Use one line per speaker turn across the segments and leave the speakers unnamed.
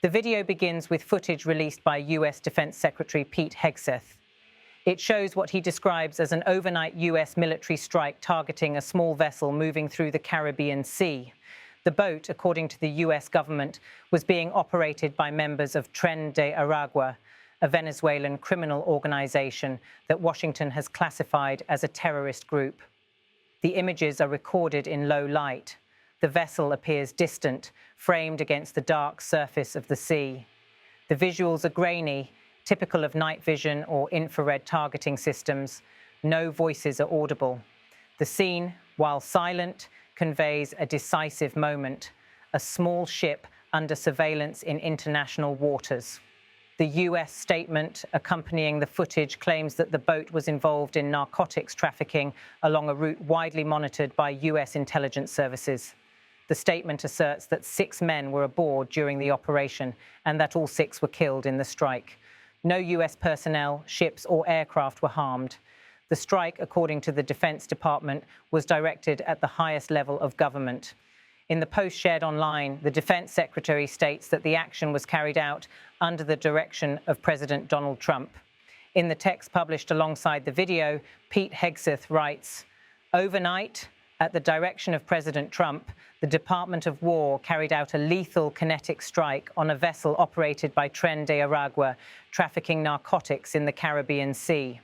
The video begins with footage released by US Defense Secretary Pete Hegseth. It shows what he describes as an overnight US military strike targeting a small vessel moving through the Caribbean Sea. The boat, according to the US government, was being operated by members of Tren de Aragua, a Venezuelan criminal organization that Washington has classified as a terrorist group. The images are recorded in low light. The vessel appears distant, framed against the dark surface of the sea. The visuals are grainy, typical of night vision or infrared targeting systems. No voices are audible. The scene, while silent, conveys a decisive moment, a small ship under surveillance in international waters. The US statement accompanying the footage claims that the boat was involved in narcotics trafficking along a route widely monitored by US intelligence services. The statement asserts that 6 men were aboard during the operation and that all 6 were killed in the strike. No US personnel, ships or aircraft were harmed. The strike, according to the Defense Department, was directed at the highest level of government. In the post shared online, the Defense Secretary states that the action was carried out under the direction of President Donald Trump. In the text published alongside the video, Pete Hegseth writes, "Overnight, at the direction of President Trump, the Department of War carried out a lethal kinetic strike on a vessel operated by Tren de Aragua, trafficking narcotics in the Caribbean Sea.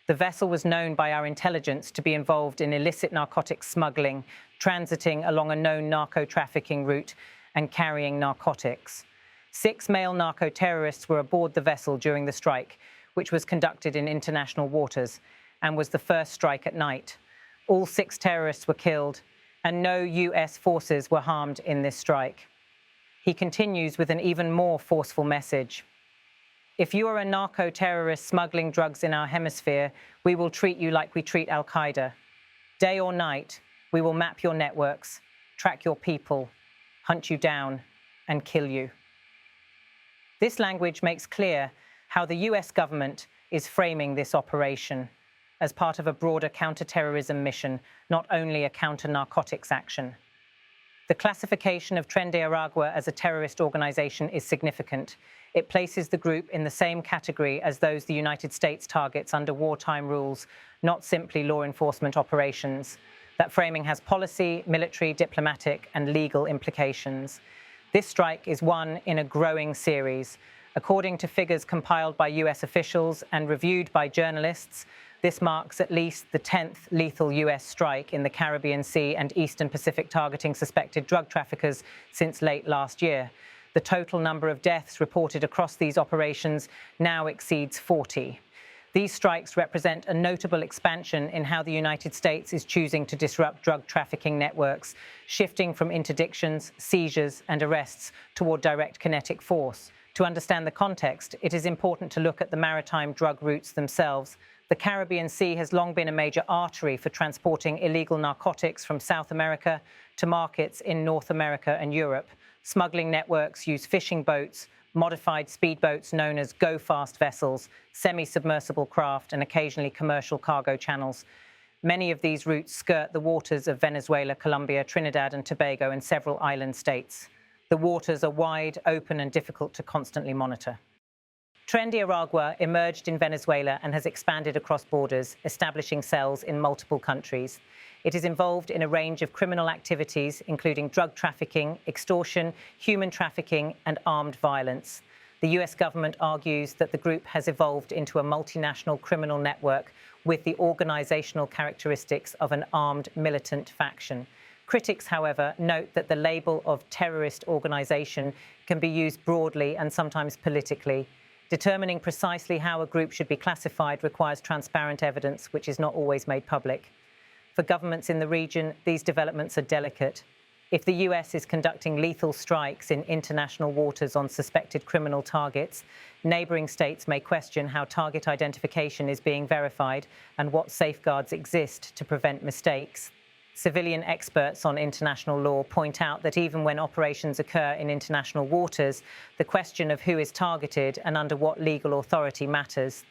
The vessel was known by our intelligence to be involved in illicit narcotics smuggling, transiting along a known narco-trafficking route, and carrying narcotics. 6 male narco-terrorists were aboard the vessel during the strike, which was conducted in international waters, and was the first strike at night. All 6 terrorists were killed, and no US forces were harmed in this strike." He continues with an even more forceful message. "If you are a narco-terrorist smuggling drugs in our hemisphere, we will treat you like we treat Al-Qaeda. Day or night, we will map your networks, track your people, hunt you down, and kill you." This language makes clear how the US government is framing this operation as part of a broader counter-terrorism mission, not only a counter-narcotics action. The classification of Tren de Aragua as a terrorist organization is significant. It places the group in the same category as those the United States targets under wartime rules, not simply law enforcement operations. That framing has policy, military, diplomatic, and legal implications. This strike is one in a growing series. According to figures compiled by US officials and reviewed by journalists, this marks at least the 10th lethal US strike in the Caribbean Sea and Eastern Pacific targeting suspected drug traffickers since late last year. The total number of deaths reported across these operations now exceeds 40. These strikes represent a notable expansion in how the United States is choosing to disrupt drug trafficking networks, shifting from interdictions, seizures, and arrests toward direct kinetic force. To understand the context, it is important to look at the maritime drug routes themselves. The Caribbean Sea has long been a major artery for transporting illegal narcotics from South America to markets in North America and Europe. Smuggling networks use fishing boats, modified speedboats known as go-fast vessels, semi-submersible craft, and occasionally commercial cargo channels. Many of these routes skirt the waters of Venezuela, Colombia, Trinidad and Tobago, and several island states. The waters are wide, open, and difficult to constantly monitor. Tren de Aragua emerged in Venezuela and has expanded across borders, establishing cells in multiple countries. It is involved in a range of criminal activities, including drug trafficking, extortion, human trafficking, and armed violence. The US government argues that the group has evolved into a multinational criminal network with the organizational characteristics of an armed militant faction. Critics, however, note that the label of terrorist organization can be used broadly and sometimes politically. Determining precisely how a group should be classified requires transparent evidence, which is not always made public. For governments in the region, these developments are delicate. If the US is conducting lethal strikes in international waters on suspected criminal targets, neighboring states may question how target identification is being verified and what safeguards exist to prevent mistakes. Civilian experts on international law point out that even when operations occur in international waters, the question of who is targeted and under what legal authority matters.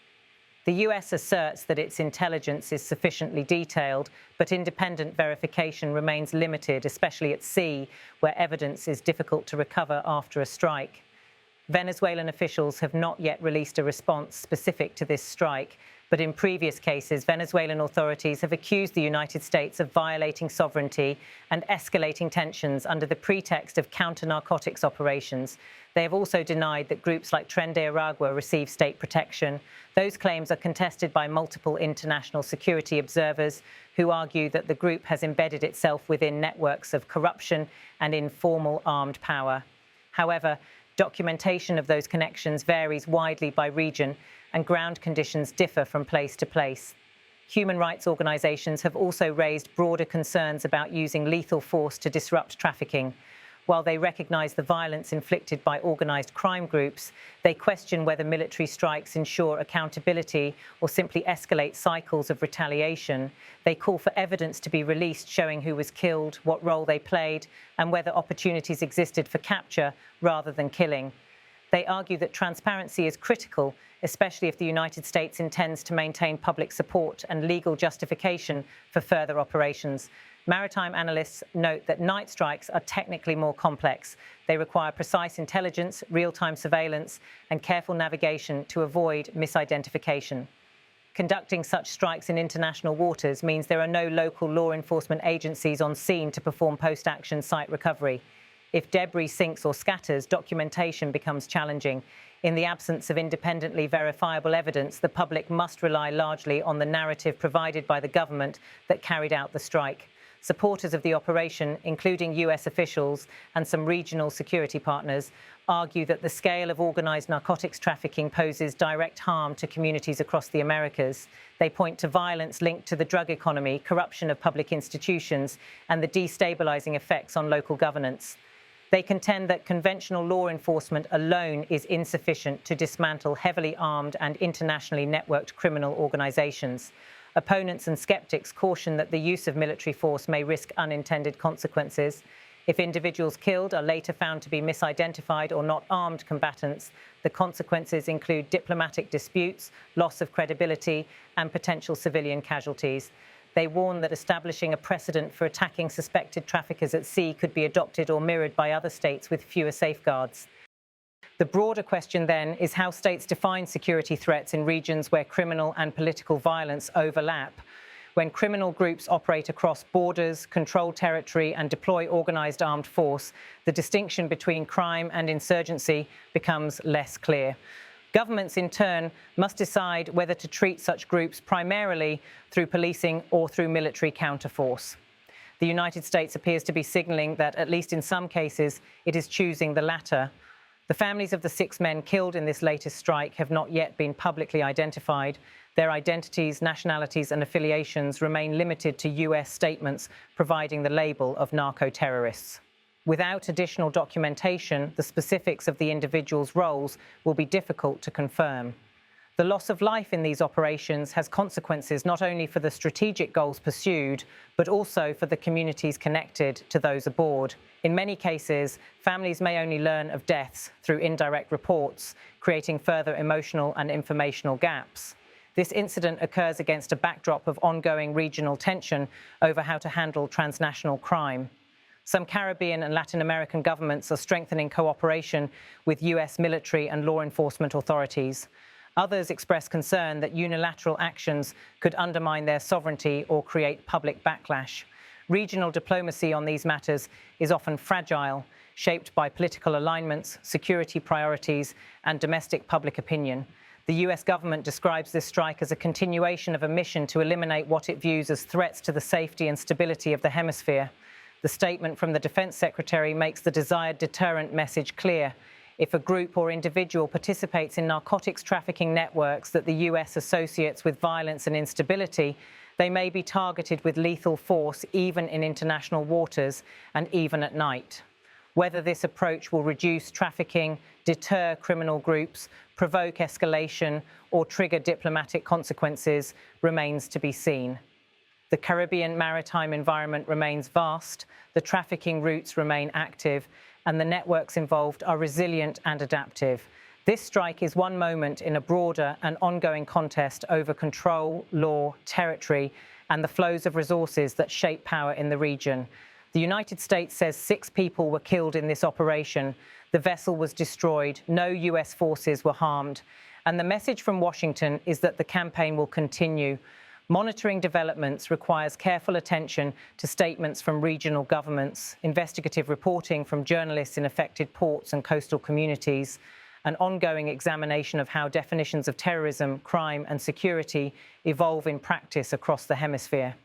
The US asserts that its intelligence is sufficiently detailed, but independent verification remains limited, especially at sea, where evidence is difficult to recover after a strike. Venezuelan officials have not yet released a response specific to this strike, but in previous cases, Venezuelan authorities have accused the United States of violating sovereignty and escalating tensions under the pretext of counter-narcotics operations. They have also denied that groups like Tren de Aragua receive state protection. Those claims are contested by multiple international security observers who argue that the group has embedded itself within networks of corruption and informal armed power. However, documentation of those connections varies widely by region, and ground conditions differ from place to place. Human rights organizations have also raised broader concerns about using lethal force to disrupt trafficking. While they recognize the violence inflicted by organized crime groups, they question whether military strikes ensure accountability or simply escalate cycles of retaliation. They call for evidence to be released showing who was killed, what role they played, and whether opportunities existed for capture rather than killing. They argue that transparency is critical, especially if the United States intends to maintain public support and legal justification for further operations. Maritime analysts note that night strikes are technically more complex. They require precise intelligence, real-time surveillance, and careful navigation to avoid misidentification. Conducting such strikes in international waters means there are no local law enforcement agencies on scene to perform post-action site recovery. If debris sinks or scatters, documentation becomes challenging. In the absence of independently verifiable evidence, the public must rely largely on the narrative provided by the government that carried out the strike. Supporters of the operation, including US officials and some regional security partners, argue that the scale of organized narcotics trafficking poses direct harm to communities across the Americas. They point to violence linked to the drug economy, corruption of public institutions, and the destabilizing effects on local governance. They contend that conventional law enforcement alone is insufficient to dismantle heavily armed and internationally networked criminal organizations. Opponents and skeptics caution that the use of military force may risk unintended consequences. If individuals killed are later found to be misidentified or not armed combatants, the consequences include diplomatic disputes, loss of credibility, and potential civilian casualties. They warn that establishing a precedent for attacking suspected traffickers at sea could be adopted or mirrored by other states with fewer safeguards. The broader question then is how states define security threats in regions where criminal and political violence overlap. When criminal groups operate across borders, control territory, and deploy organized armed force, the distinction between crime and insurgency becomes less clear. Governments, in turn, must decide whether to treat such groups primarily through policing or through military counterforce. The United States appears to be signaling that, at least in some cases, it is choosing the latter. The families of the 6 men killed in this latest strike have not yet been publicly identified. Their identities, nationalities, and affiliations remain limited to US statements providing the label of narco-terrorists. Without additional documentation, the specifics of the individuals' roles will be difficult to confirm. The loss of life in these operations has consequences not only for the strategic goals pursued, but also for the communities connected to those aboard. In many cases, families may only learn of deaths through indirect reports, creating further emotional and informational gaps. This incident occurs against a backdrop of ongoing regional tension over how to handle transnational crime. Some Caribbean and Latin American governments are strengthening cooperation with US military and law enforcement authorities. Others express concern that unilateral actions could undermine their sovereignty or create public backlash. Regional diplomacy on these matters is often fragile, shaped by political alignments, security priorities, and domestic public opinion. The US government describes this strike as a continuation of a mission to eliminate what it views as threats to the safety and stability of the hemisphere. The statement from the Defense Secretary makes the desired deterrent message clear. If a group or individual participates in narcotics trafficking networks that the US associates with violence and instability, they may be targeted with lethal force even in international waters and even at night. Whether this approach will reduce trafficking, deter criminal groups, provoke escalation, or trigger diplomatic consequences remains to be seen. The Caribbean maritime environment remains vast, the trafficking routes remain active, and the networks involved are resilient and adaptive. This strike is one moment in a broader and ongoing contest over control, law, territory, and the flows of resources that shape power in the region. The United States says 6 people were killed in this operation. The vessel was destroyed. No US forces were harmed. And the message from Washington is that the campaign will continue. Monitoring developments requires careful attention to statements from regional governments, investigative reporting from journalists in affected ports and coastal communities, an ongoing examination of how definitions of terrorism, crime and security evolve in practice across the hemisphere.